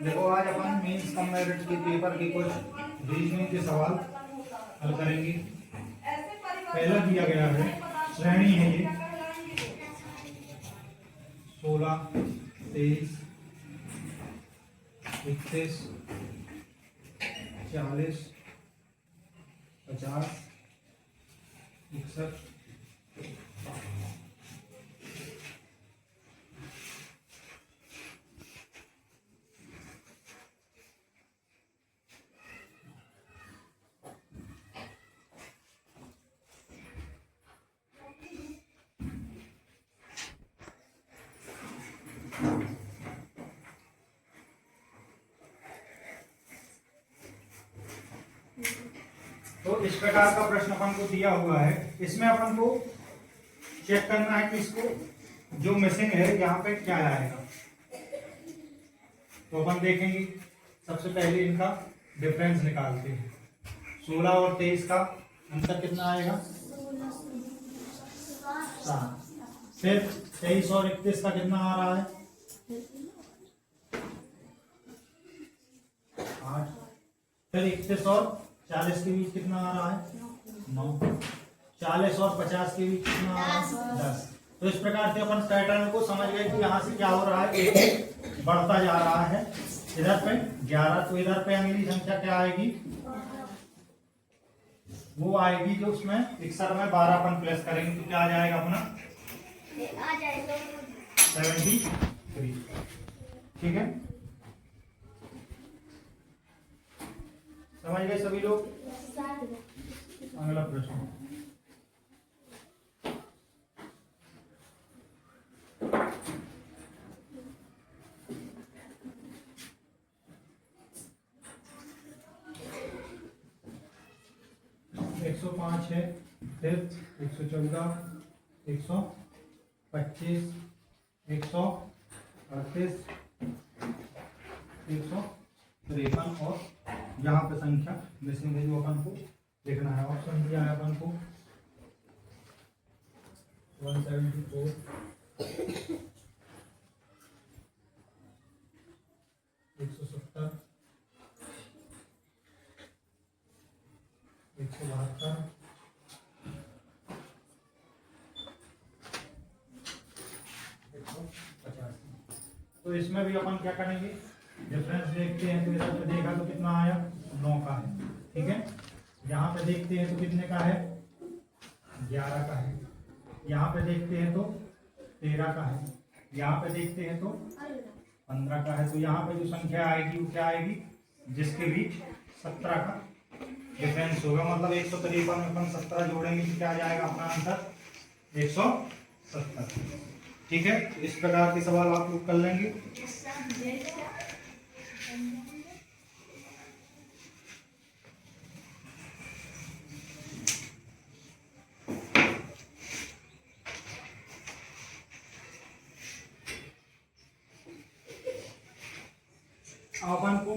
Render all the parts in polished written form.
देखो आज अपन mains cum merit के पेपर के कुछ रीजनिंग के सवाल हल करेंगे। पहला दिया गया है, श्रेणी है ये 16, 23, 31, 40, 50, 61। तो इस प्रकार का प्रश्न अपन को दिया हुआ है। इसमें अपन को चेक करना है कि इसको जो मिसिंग है यहाँ पे क्या आएगा। तो अपन देखेंगे, सबसे पहले इनका डिफरेंस निकालते हैं। 16 और 23 का अंतर कितना आएगा? 7। फिर 23 और 31 का कितना आ रहा है? 8। फिर 31 और 40 के बीच कितना आ रहा है? 9। 40 और 50 के बीच कितना आ रहा है? 10। तो इस प्रकार से अपन पैटर्न को समझ गए कि यहाँ से क्या हो रहा है, एक बढ़ता जा रहा है। इधर पे 11, तो इधर पे अगली संख्या क्या आएगी? वो आएगी जो उसमें 61 में 12 अपन प्लस करेंगे तो क्या आ जाएगा अपना? आ जाएगा 73। ठीक है, समझ गए सभी लोग? अगला प्रश्न। एक 105 है, फिर 114, 125, 138, 153 और यहाँ पे संख्या मिसिंग है जो अपन को देखना है। ऑप्शन दिया है अपन को 174, 170, 172, 150। तो इसमें भी अपन क्या करेंगे, डिफरेंस देखते हैं। तो इधर पे देखा तो कितना आया? 9 का है। ठीक है, यहाँ पे देखते हैं तो कितने का है? 11 का है। यहाँ पे देखते हैं तो 13 का है। यहाँ पे देखते हैं तो 15 का है। तो यहाँ पे जो संख्या आएगी वो क्या आएगी? जिसके बीच 17 का डिफरेंस होगा। मतलब 153 में अपन 17 जोड़ेंगे तो क्या आ जाएगा अपना आंसर? 170। ठीक है, इस प्रकार के सवाल आप लोग कर लेंगे। अपन को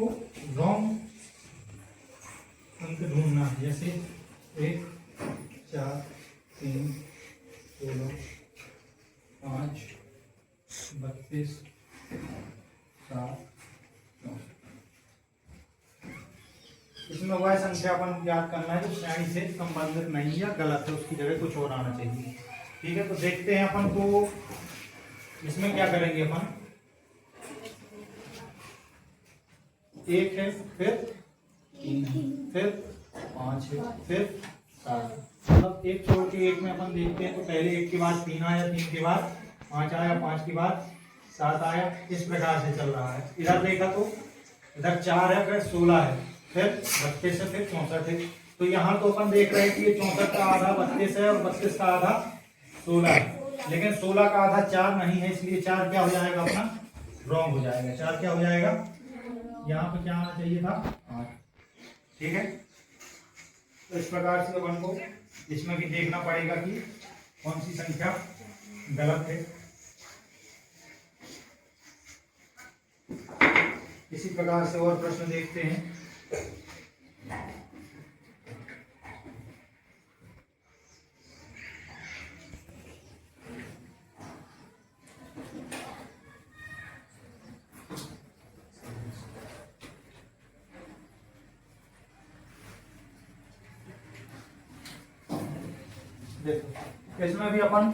रॉन्ग अंक ढूंढना है। जैसे 1, 4, 3, 16, 5, 32, 7, 9। इसमें वह संख्या अपन याद करना है जो श्रेणी से संबंधित नहीं या गलत है, उसकी जगह कुछ और आना चाहिए। ठीक है, तो देखते हैं अपन को इसमें क्या करेंगे। अपन 1 है, फिर 3 है, फिर 5 है, फिर 7। मतलब 1 छोड़ के 1 में अपन देखते हैं तो पहले 1 के बाद 3 आया, 3 के बाद 5 आया, 5 के बाद 7 आया। इस प्रकार से चल रहा है। इधर देखा तो इधर 4 है, फिर 16 है, फिर 32 है, फिर 64 है। तो यहाँ तो अपन देख रहे हैं कि 64 का आधा 32 है और 32 का आधा 16 है। लेकिन 16 का आधा 4 नहीं है, इसलिए 4 क्या हो जाएगा अपना? रॉन्ग हो जाएगा। 4 क्या हो जाएगा? यहाँ पे क्या आना चाहिए था? 8। ठीक है, तो इस प्रकार से अपन को इसमें भी देखना पड़ेगा कि कौन सी संख्या गलत है। इसी प्रकार से और प्रश्न देखते हैं। देखो इसमें भी अपन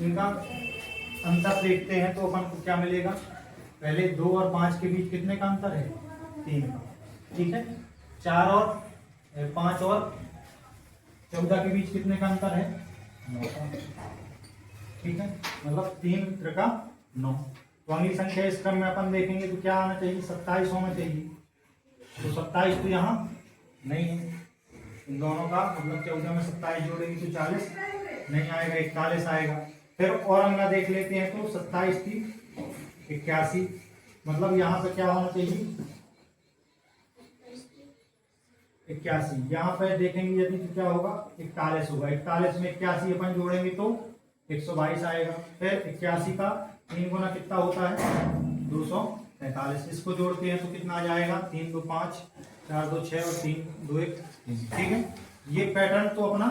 इनका अंतर देखते हैं तो अपन को क्या मिलेगा। पहले 2 और 5 के बीच कितने का अंतर है, 3 का, ठीक है। 4 और 5 और 14 के बीच कितने का अंतर है, 9 का, ठीक है। मतलब 3 त्रिका 9। तो अगली संख्या इस क्रम में अपन देखेंगे तो क्या आना चाहिए, 27 होना चाहिए। तो 27 तो यहाँ नहीं है, इन दोनों का मतलब 14 में 27 जोड़ेंगे तो 40 नहीं आएगा, 41 आएगा। फिर और अगला देख लेते हैं तो 27 की 81, मतलब यहाँ पे क्या होना चाहिए 81। यहाँ पे देखेंगे यदि तो क्या होगा 41 होगा, 41 में 81 अपन जोड़ेंगे तो 122 आएगा। फिर 81 का 3 गुना कितना होता है 243, इसको जोड़ते हैं तो कितना आ जाएगा 3 2 5 4 2 6 और 3 2 1 3, ठीक है। ये पैटर्न तो अपना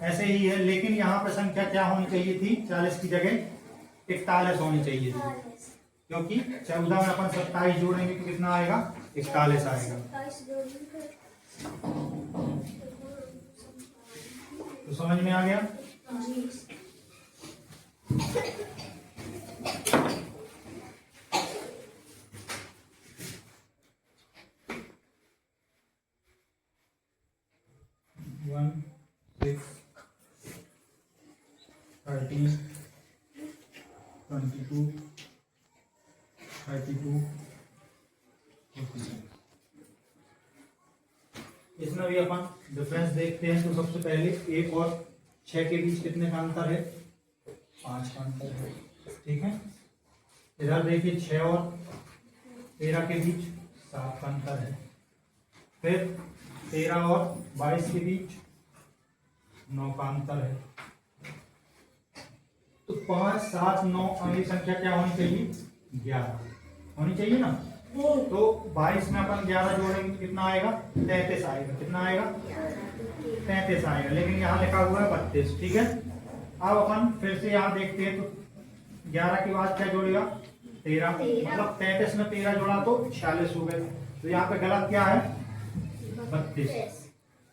ऐसे ही है, लेकिन यहाँ पर संख्या क्या होनी चाहिए थी, 40 की जगह 41 होनी चाहिए थी, क्योंकि 14 में अपन 27 जोड़ेंगे तो कितना आएगा 41 आएगा। तो समझ में आ गया। वन 6 13 22 32 46। इसमें भी अपन डिफरेंस देखते हैं तो सबसे पहले 1 और 6 के बीच कितने का अंतर है, 5 का अंतर है, ठीक है। इधर देखिए 6 और 13 के बीच 7 का अंतर है। फिर 13 और 22 के बीच 9 का अंतर है। तो 5 7 9 अगली संख्या क्या होनी चाहिए, 11 होनी चाहिए ना। तो 22 में अपन 11 जोड़ेंगे तो कितना आएगा 33 आएगा, कितना आएगा 33 आएगा, लेकिन यहाँ लिखा हुआ है 32, ठीक है। अब अपन फिर से यहाँ देखते हैं तो 11 के बाद क्या जोड़ेगा 13, मतलब 33 में 13 जोड़ा तो 46 हो गए। तो यहाँ पे गलत क्या है 32,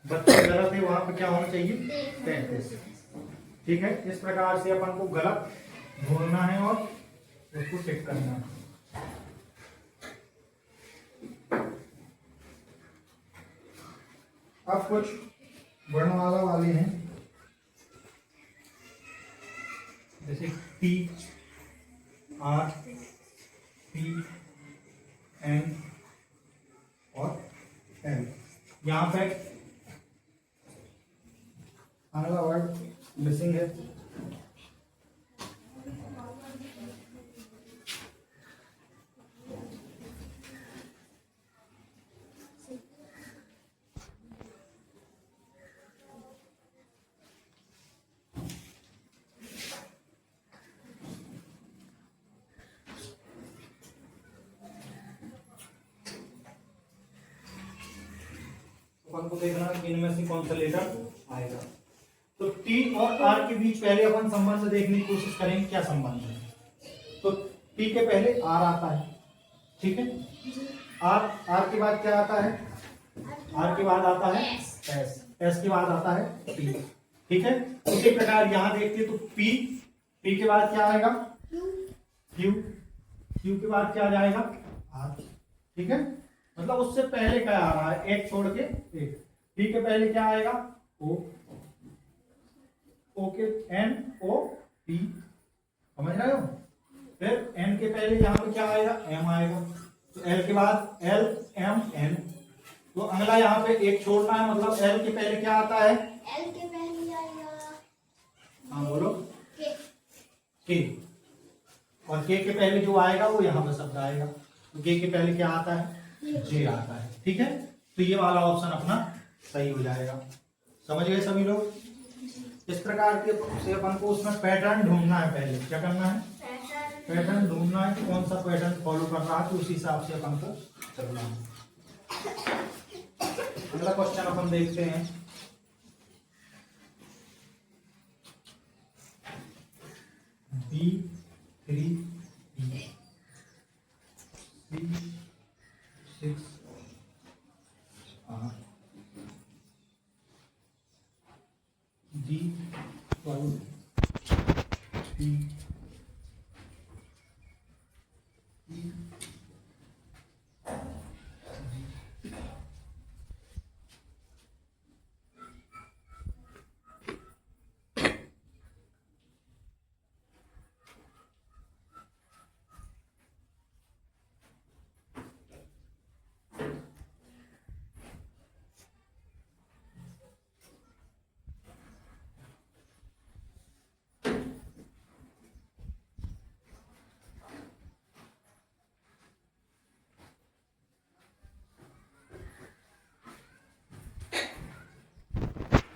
32 गलत है, वहां पे क्या होना चाहिए 33, ठीक है। इस प्रकार से अपन को गलत ढूंढना है और उसको टिक करना है। अब कुछ वर्णमाला वाले हैं, जैसे T R P N और L। यहाँ पे अगला वर्ड मिसिंग है, अपन को देखना है कि इनमें से कौन सा लेटर आएगा। तो T और R के बीच पहले अपन संबंध देखने की कोशिश करेंगे, क्या संबंध है। तो T के पहले R आता है, ठीक है। R के बाद क्या आता है, R के बाद आता है S, S के बाद आता है T, ठीक है। उसी प्रकार यहाँ देखते तो P के बाद क्या आएगा Q के बाद क्या जाएगा R, ठीक है। मतलब उससे पहले क्या आ रहा है, एक छोड़ के एक। P के पहले क्या आएगा O के N O P, समझ रहे हो। फिर N के पहले यहाँ पे क्या आएगा M आएगा, तो L के बाद L M N। तो अगला यहाँ पे एक छोड़ना है, मतलब L के पहले क्या आता है, L के पहले आएगा, हाँ बोलो K, और K के पहले जो आएगा वो यहाँ पे शब्द आएगा। तो K के पहले क्या आता है, J आता है, ठीक है। तो ये वाला ऑप्शन अपना सही हो जाएगा। समझ गए सभी लोग। इस प्रकार के से अपन को उसमें पैटर्न ढूंढना है, पहले क्या करना है पैटर्न ढूंढना है कि कौन सा पैटर्न फॉलो कर रहा है, तो उसी हिसाब से अपन को चलना है। अगला क्वेश्चन अपन देखते हैं। B3 C6 R G Y P E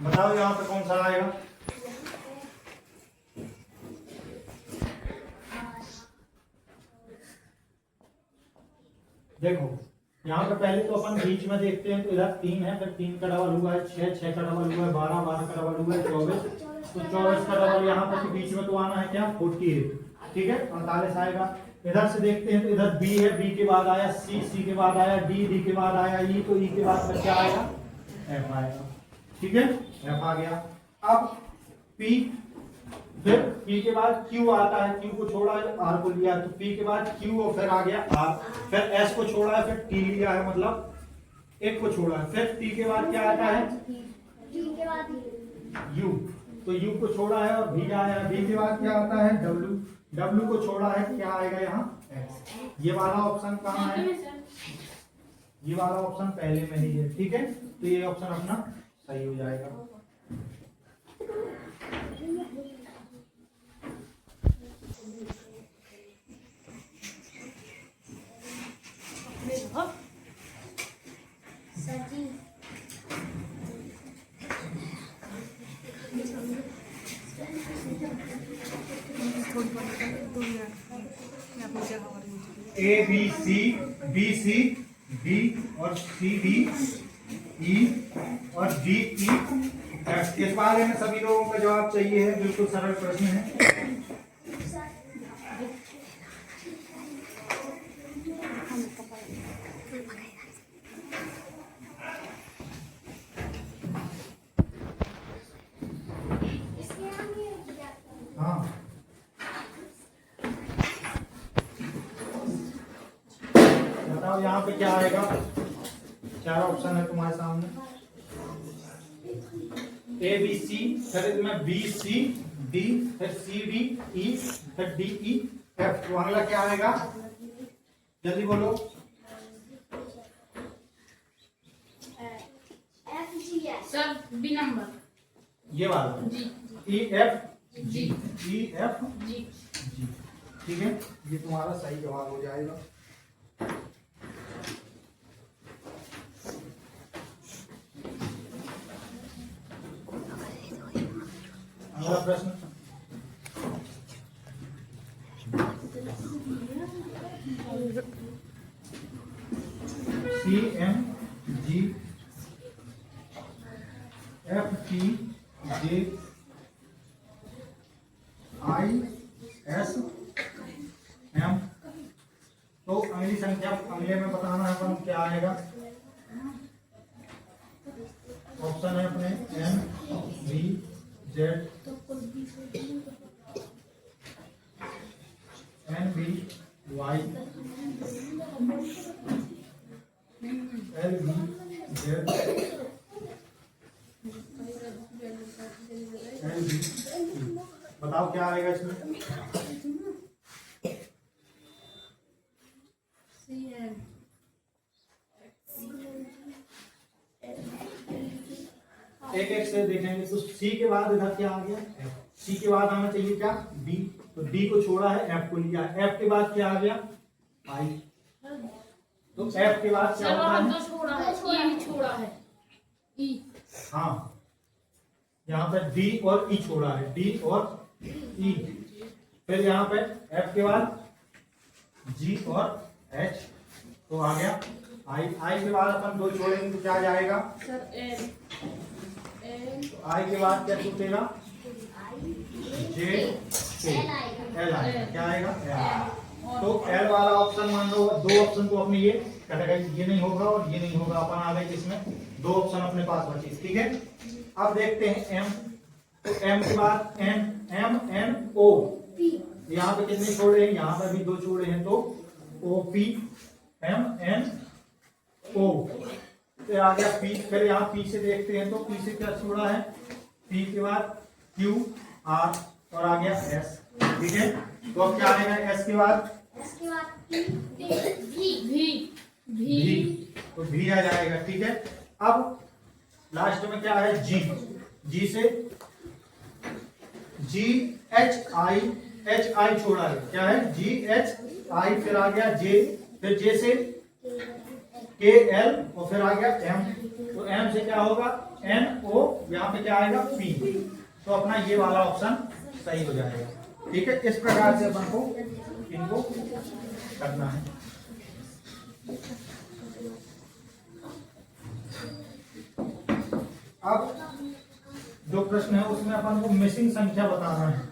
बताओ यहाँ पे कौन सा आएगा? देखो यहाँ पे पहले तो अपन बीच में देखते हैं, तो इधर 3 है, फिर 3 का डबल हुआ है 6, 6 का डबल हुआ है 12, 12 का डबल हुआ है 24, तो 24 का डबल यहाँ पर बीच में तो आना है क्या 48, ठीक है 48 आएगा। इधर से देखते हैं तो इधर बी है, बी के बाद आया सी, सी के बाद आया डी, डी के बाद आया ई, तो ई के बाद फिर क्या आएगा एफ आएगा, ठीक है एफ आ गया। अब पी, फिर पी के बाद क्यू आता है, क्यू को छोड़ा है आर को लिया है, तो पी के बाद क्यू और फिर आ गया आर, फिर एस को छोड़ा है, फिर टी लिया है मतलब एक को छोड़ा है, फिर टी के बाद क्या आता है यू, तो यू को छोड़ा है और भी आया, भी के बाद क्या आता है डब्ल्यू, डब्ल्यू को छोड़ा है क्या आएगा यहाँ एक्स। ये वाला ऑप्शन कहाँ है? ये वाला ऑप्शन पहले में ही है, ठीक है, तो ये ऑप्शन अपना सही हो जाएगा। ए बी सी डी और सी डी ई और डी ई एफ। इस बारे में सभी लोगों का जवाब चाहिए है, बिल्कुल सरल प्रश्न है। हाँ बताओ यहाँ पे क्या आएगा? 4 ऑप्शन है तुम्हारे सामने, ए बी सी, फिर इसमें बी सी डी, फिर सी डी ई, फिर डी ई एफ। तो अगला क्या आएगा जल्दी बोलो? सर बी नंबर, ये वाला जी E F G, E F G जी, ठीक है, ये तुम्हारा सही जवाब हो जाएगा। अगला प्रश्न, C M G F T J I S M. तो अगली संख्या अगले में बताना है अपन क्या आएगा। ऑप्शन है अपने M B Z N B Y L B Z L B. बताओ क्या आएगा इसमें? एक एक से देखेंगे तो सी के बाद इधर क्या आ गया? सी के बाद आना चाहिए क्या? डी, तो डी को छोड़ा है एफ को लिया, एफ के बाद क्या आ गया? आई, तो एफ के बाद क्या होता है? छोड़ा है, ई छोड़ा है, ई, हाँ यहाँ पे डी और ई छोड़ा है, डी और ई, फिर यहाँ पे एफ के बाद जी और एच, तो आ गया आई। आई के बाद अपन 2 छोड़ेंगे तो क्या जाएगा? सर एल, आई के बाद क्या छूटेगा? जे के, एल आएगा, क्या आएगा? एल। तो एल वाला ऑप्शन मान लो 2 ऑप्शन तो अपने ये कट गए, ये नहीं होगा और ये नहीं होगा, अपन आ गए जिसमें 2 ऑप्शन अपने पास बचे, ठीक है। अब देखते हैं एम तो एम के बाद N, M N O, P, यहाँ पे कितने छोड़े हैं, यहाँ पर भी 2 छोड़े हैं, तो O P M N O. फिर आ गया पी, फिर यहाँ पी से देखते हैं तो पी से क्या छोड़ा है, पी के बाद क्यू आर और आ गया एस। ठीक है, तो अब क्या आएगा एस के बाद, इसके बाद पी, भी भी भी, तो भी आ जाएगा। ठीक है, अब लास्ट में क्या है जी, जी से जी एच आई छोड़ा है, क्या है जी एच आई, फिर आ गया जे, फिर जे से के एल और फिर आ गया एम, तो एम से क्या होगा एन ओ, यहाँ पे क्या आएगा पी, तो अपना ये वाला ऑप्शन सही हो जाएगा। ठीक है, इस प्रकार से अपन को इनको करना है। अब जो प्रश्न है उसमें अपन को मिसिंग संख्या बताना है।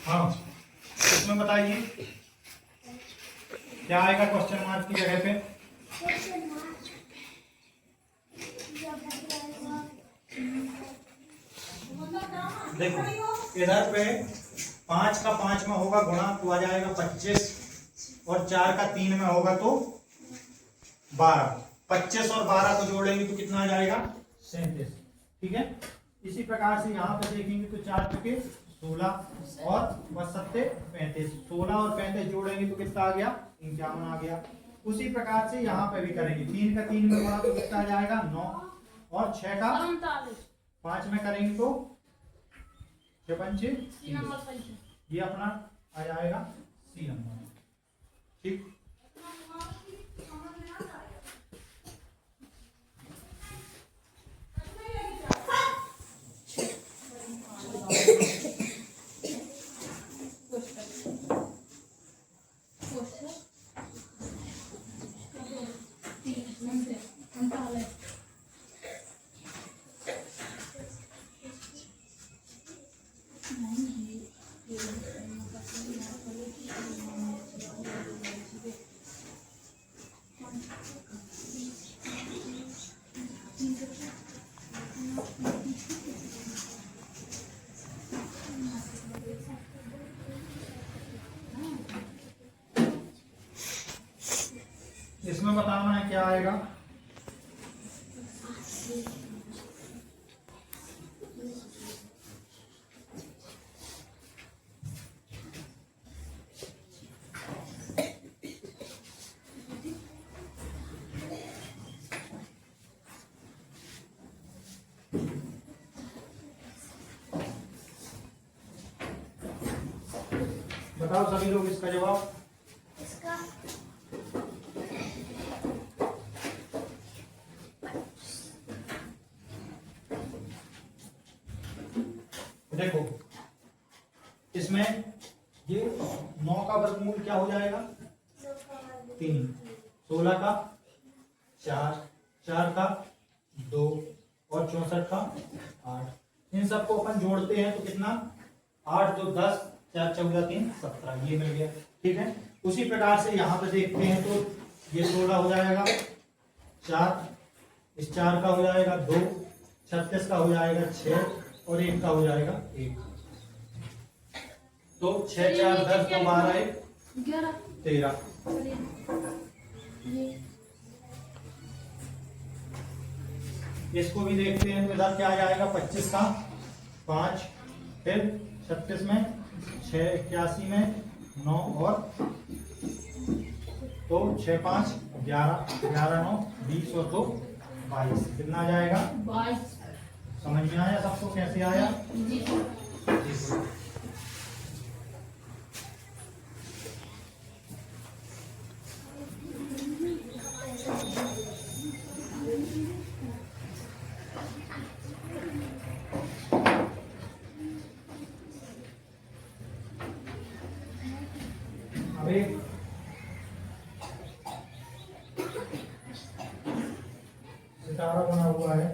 हाँ, इसमें बताइए क्या आएगा क्वेश्चन मार्क की जगह पे, क्वेश्चन मार्क, देखो इधर पे 5 का 5 में होगा गुणा तो आ जाएगा 25 और 4 का 3 में होगा तो 12, 25 और 12 को जोड़ेंगे तो कितना आ जाएगा 37। ठीक है, इसी प्रकार से यहाँ पे देखेंगे तो 4 चुके 16 और 35, 16 और 35 जोड़ेंगे तो कितना आ गया 51 आ गया। उसी प्रकार से यहाँ पे भी करेंगे, 3 का 3 में गुणा तो कितना आ जाएगा 9 और 6 का 5 में करेंगे तो 56, ये अपना आ जाएगा सी नंबर। ठीक, इसमें बताना है क्या आएगा, बताओ सभी लोग इसका जवाब। इसका देखो इसमें ये 9 का वर्गमूल क्या हो जाएगा 3, 16 का 4, 4 का 2 और 64 का 8। इन सबको अपन जोड़ते हैं तो कितना 8 2 10, 4 14 3 17, ये मिल गया। ठीक है, उसी प्रकार से यहाँ पे देखते हैं तो ये 16 हो जाएगा 4, इस 4 का हो जाएगा 2, 36 का हो जाएगा 6 और 1 का हो जाएगा 1, तो 6 4 10 2 12 1 13। इसको भी देखते हैं तो इधर क्या आ जाएगा 25 का 5, फिर 36 में 6, 81 में 9 और तो 6, 5, 11, 11, 9, 20 और 2, 22। कितना आ जाएगा? 22। समझ में आया सबको कैसे आया? जी। अभी सितारा बना हुआ है,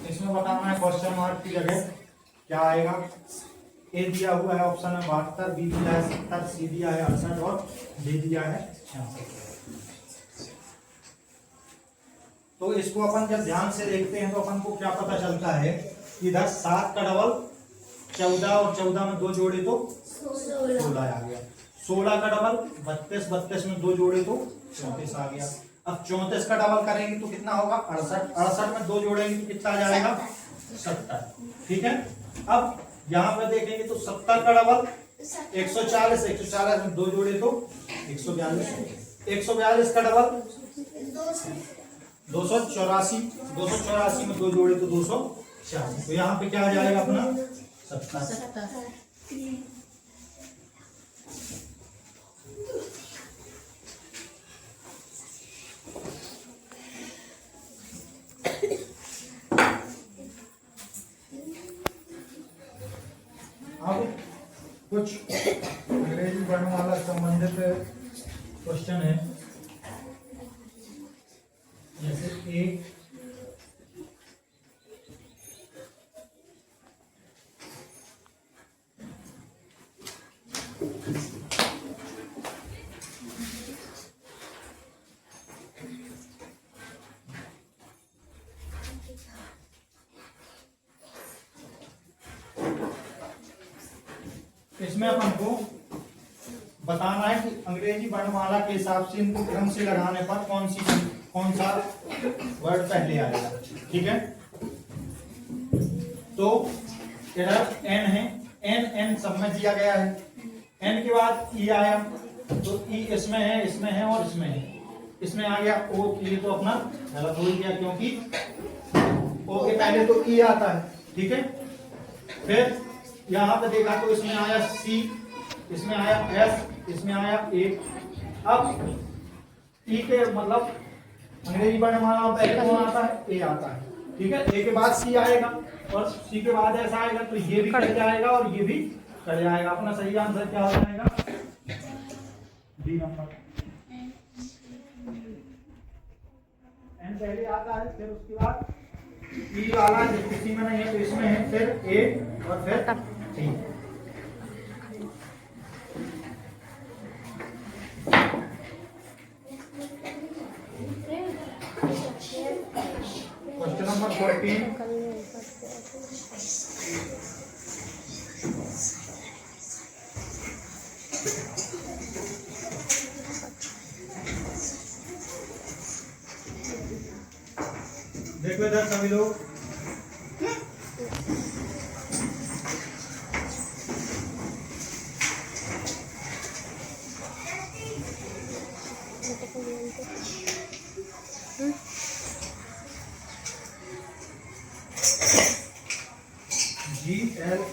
इसमें बताना है क्वेश्चन मार्क की जगह क्या आएगा। ए दिया हुआ है ऑप्शन में 72, बी दिया है 70, सी दिया है 68 और डी दिया है 66। तो इसको अपन जब ध्यान से देखते हैं तो अपन को क्या पता चलता है, इधर 7 का डबल 14 और 14 में 2 जोड़े तो 16 आ गया। 16 का डबल 32, 32 में 2 जोड़े तो 34 आ गया। अब 34 का डबल करेंगे तो कितना होगा 68, 68 में 2 जोड़ेंगे तो कितना आ जाएगा 70। ठीक है, अब यहाँ पे देखेंगे तो 70 का डबल 140, 140 में 2 जोड़े तो 142, 142 का डबल 284, 284 में 2 जोड़े तो 240। तो यहाँ पे क्या आ जाएगा अपना 70। अब कुछ अंग्रेजी वर्णमाला संबंधित क्वेश्चन है, जैसे ए इसमें अपन को बताना है कि अंग्रेजी वर्णमाला के हिसाब से इनको क्रम से लगाने पर कौन सा वर्ड पहले आएगा। ठीक है, तो इधर एन है, एन सब में दिया गया है। एन के बाद ई आया तो ई इसमें है और इसमें है। इसमें आ गया ओ, ये तो अपना गलत हो गया क्योंकि ओ के पहले तो ई आता है। ठीक है, फिर यहाँ पे देखा तो इसमें आया सी, इसमें आया एस, इसमें आया ए। अब ई के मतलब अंग्रेजी वर्णमाला में पहले कौन आता है? ए आता है। ठीक है, ए के बाद सी आएगा और सी के बाद एस आएगा, तो ये भी कट जाएगा और ये भी कट जाएगा। अपना सही आंसर क्या हो जाएगा? D number. एन पहले आता है, फिर उसके बाद ई वाला किसी में नहीं है तो इसमें है, फिर ए और फिर सी। Question number 14। देखो इधर सभी लोग, GLARE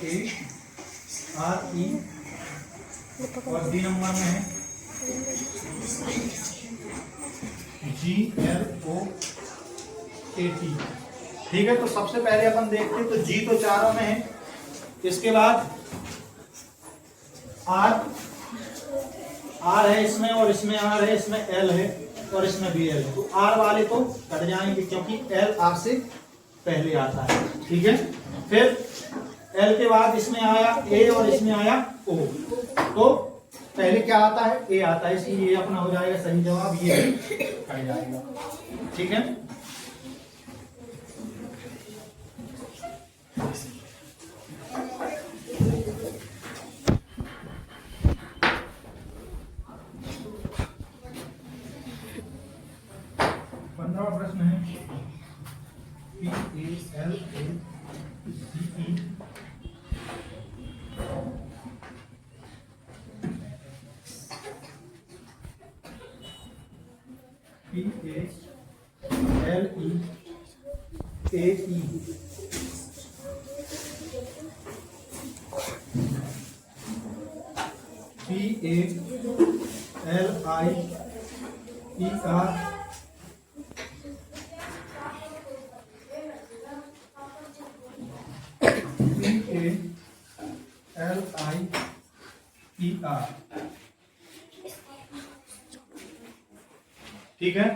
और डी नंबर में है GLOAT। ठीक है, तो सबसे पहले अपन देखते हैं तो जी तो चारों में है, इसके बाद आर है इसमें, और इसमें आर है, इसमें एल है, और इसमें भी एल है। तो आर वाले तो कट जाएंगे क्योंकि एल आर से पहले आता है, ठीक है। फिर एल के बाद इसमें आया ए और इसमें आया ओ, तो पहले क्या आता है, ए आता है, इसलिए ये अपना हो जाएगा सही जवाब, ये कट जाएगा, ठीक है। प्रश्न है P A L A C E P A L E A E P A L I E R LIER, ठीक है।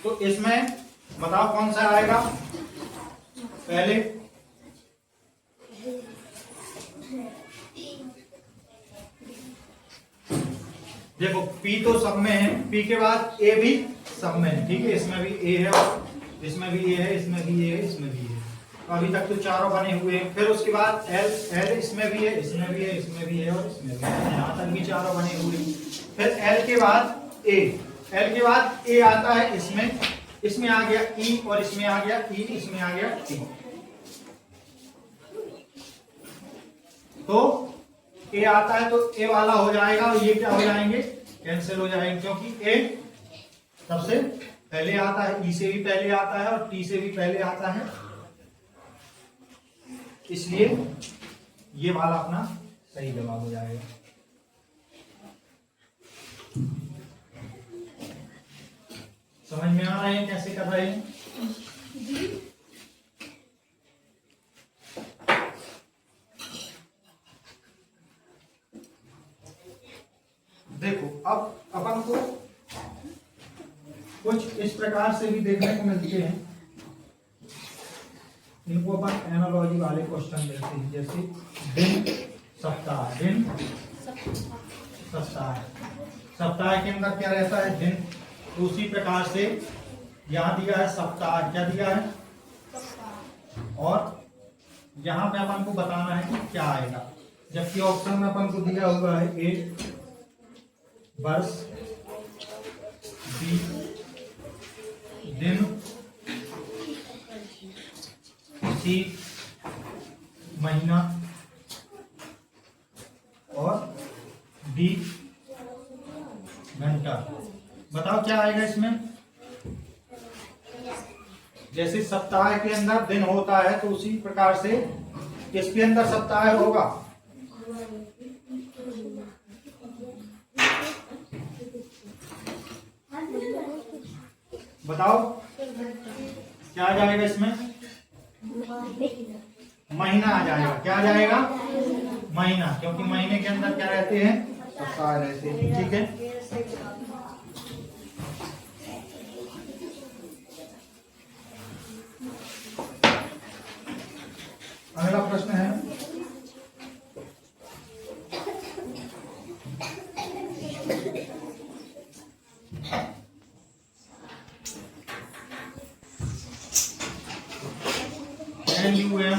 तो इसमें बताओ कौन सा आएगा पहले, देखो P तो सब में है, P के बाद A भी सब में है, ठीक है। इसमें भी A है, और इसमें भी A है, इसमें भी A है, इसमें भी A है। अभी तक तो चारों बने हुए हैं। फिर उसके बाद L इसमें भी है, इसमें भी है, इसमें भी है, और इसमें भी है, यहाँ तक भी चारों बने हुए हैं। फिर L के बाद A, L के बाद A आता है इसमें, इसमें आ गया E, और इसमें आ गया E, इसमें आ गया T। तो A आता है तो A वाला हो जाएगा, और ये क्या हो जाएंगे, कैंसिल हो जाएंगे, क्योंकि A सबसे पहले आता है, E से भी पहले आता है, और T से भी पहले आता है, इसलिए ये वाला अपना सही जवाब हो जाएगा। समझ में आ रहे हैं कैसे कर रहे हैं? देखो अब अपन को कुछ इस प्रकार से भी देखने को मिलते हैं, इनको अपन एनालॉजी वाले क्वेश्चन देते हैं, जैसे दिन सप्ताह, दिन सप्ताह, सप्ताह के अंदर क्या रहता है, दिन। तो उसी प्रकार से यहाँ दिया है सप्ताह, क्या दिया है, और यहाँ पे अपन को बताना है कि क्या आएगा, जबकि ऑप्शन में अपन को दिया हुआ है ए वर्ष, बी दिन, सी महीना, और डी घंटा। बताओ क्या आएगा इसमें। जैसे सप्ताह के अंदर दिन होता है तो उसी प्रकार से इसके अंदर सप्ताह होगा। बताओ क्या आ जाएगा इसमें, महीना आ जाएगा। क्या आ जाएगा, महीना, क्योंकि महीने के अंदर क्या रहते हैं, सप्ताह रहते हैं, ठीक है। अगला प्रश्न है NUMBER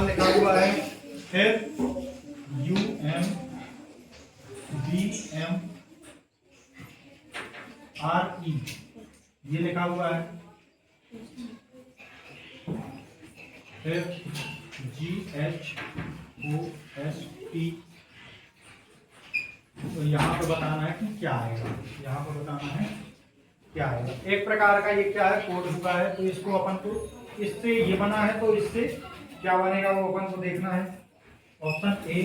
लिखा हुआ है, फिर UMBMRE ये लिखा हुआ है, फिर GHOST। तो यहाँ पे बताना है कि क्या आएगा, यहाँ पे बताना है क्या आएगा। एक प्रकार का ये क्या है, कोड हुआ है, तो इसको अपन को इससे ये बना है, तो इससे क्या बनेगा वो अपन को देखना है। Option A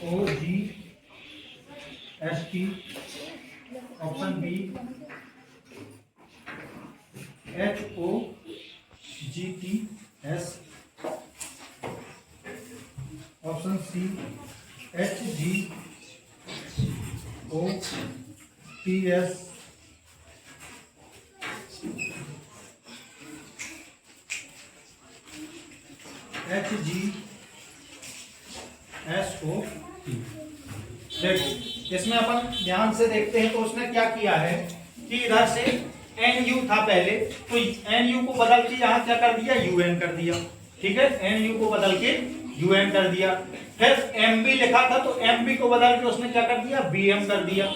HOGST, option B HOGTS, option C HGOTS HGSOT। देखो इसमें अपन ध्यान से देखते हैं तो उसने क्या किया है कि इधर से NU था पहले, तो NU को बदल के यहाँ क्या कर दिया, UN कर दिया। ठीक है, NU को बदल के UN कर दिया। फिर MB लिखा था तो MB को बदल के उसने क्या कर दिया, BM कर दिया।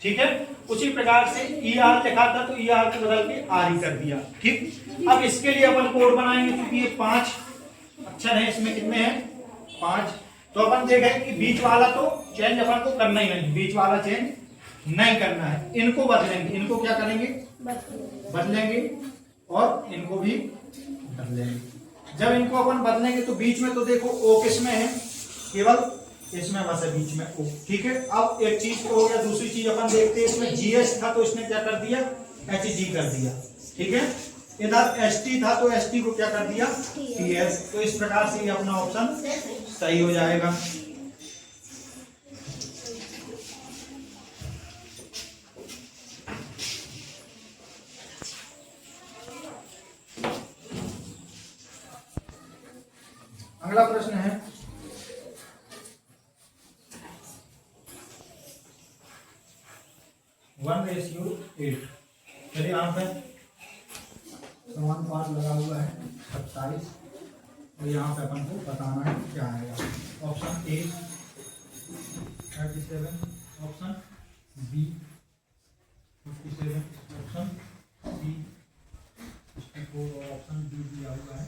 ठीक है, उसी प्रकार से ER लिखा था तो ER को बदल के RE कर दिया। ठीक, अब इसके लिए अपन कोड बनाएंगे क्योंकि ये 5 अक्षर है, इसमें कितने हैं, 5। तो अपन देखें कि बीच वाला तो चेंज अपन को करना ही नहीं, बीच वाला चेंज नहीं करना है। इनको बदलेंगे, इनको क्या करेंगे, बदलेंगे और इनको भी बदलेंगे। जब इनको अपन बदलेंगे तो बीच में तो देखो O किस में है, केवल इसमें बस है बीच में O। ठीक है, अब एक चीज तो हो गया, दूसरी चीज अपन देखते हैं, इसमें GS था तो इसने क्या कर दिया, HG कर दिया। ठीक है, इधर ST था तो ST को क्या कर दिया, TS। तो इस प्रकार से ये अपना ऑप्शन सही हो जाएगा। अगला प्रश्न है 1:8। चलिए यहाँ पे समान 5 लगा हुआ है 27, और यहाँ पे अपन को बताना है क्या आएगा। Option A 37, option B 57, option C 64 और ऑप्शन D दिया हुआ है।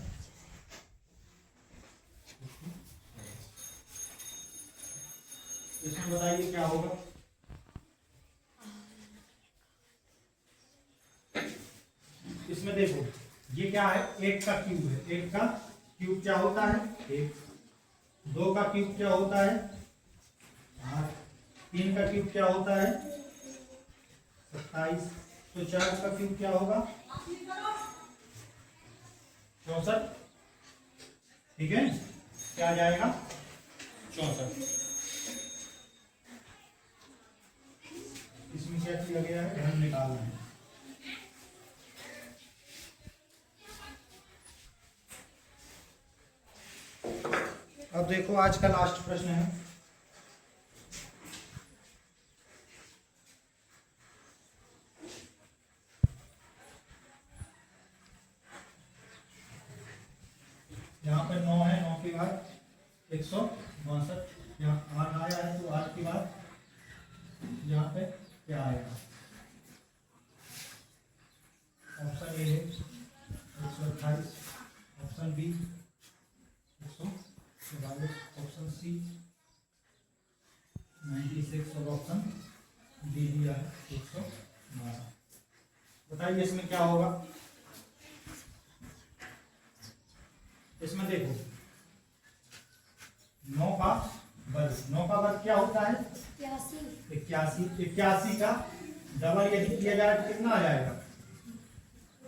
इसमें बताइए क्या होगा। इसमें देखो ये क्या है, 1 का क्यूब है, 1 का क्यूब क्या होता है 1, 2 का क्यूब क्या होता है 8, 3 का क्यूब क्या होता है 27, तो 4 का क्यूब क्या होगा 64। ठीक है, क्या आ जाएगा 64। इसमें क्या किया गया है, घन निकालना है। अब देखो आज का लास्ट प्रश्न है। यहाँ पे 9 है, 9 के बाद 162, यहाँ 8 आया है तो 8 के बाद यहाँ पे क्या आएगा, ऑप्शन ए है 128, ऑप्शन बी 144, ऑप्शन सी 96 और ऑप्शन डी दिया है 112। बताइए इसमें क्या होगा। इसमें देखो 9 का वर्ग, 9 का वर्ग क्या होता है 81, 81 का डबल यदि किया जाए तो कितना आ जाएगा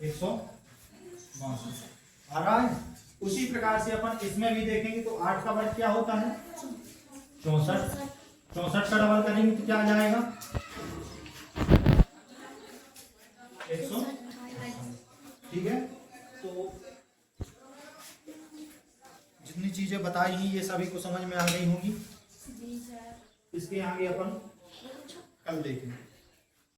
162 आ रहा है। उसी प्रकार से अपन इसमें भी देखेंगे तो 8 का वर्ग क्या होता है 64, 64 का डबल करेंगे तो क्या आ जाएगा 128। ठीक है, तो जितनी चीजें बताई हैं ये सभी को समझ में आ गई होंगी। इसके आगे अपन कल देखेंगे।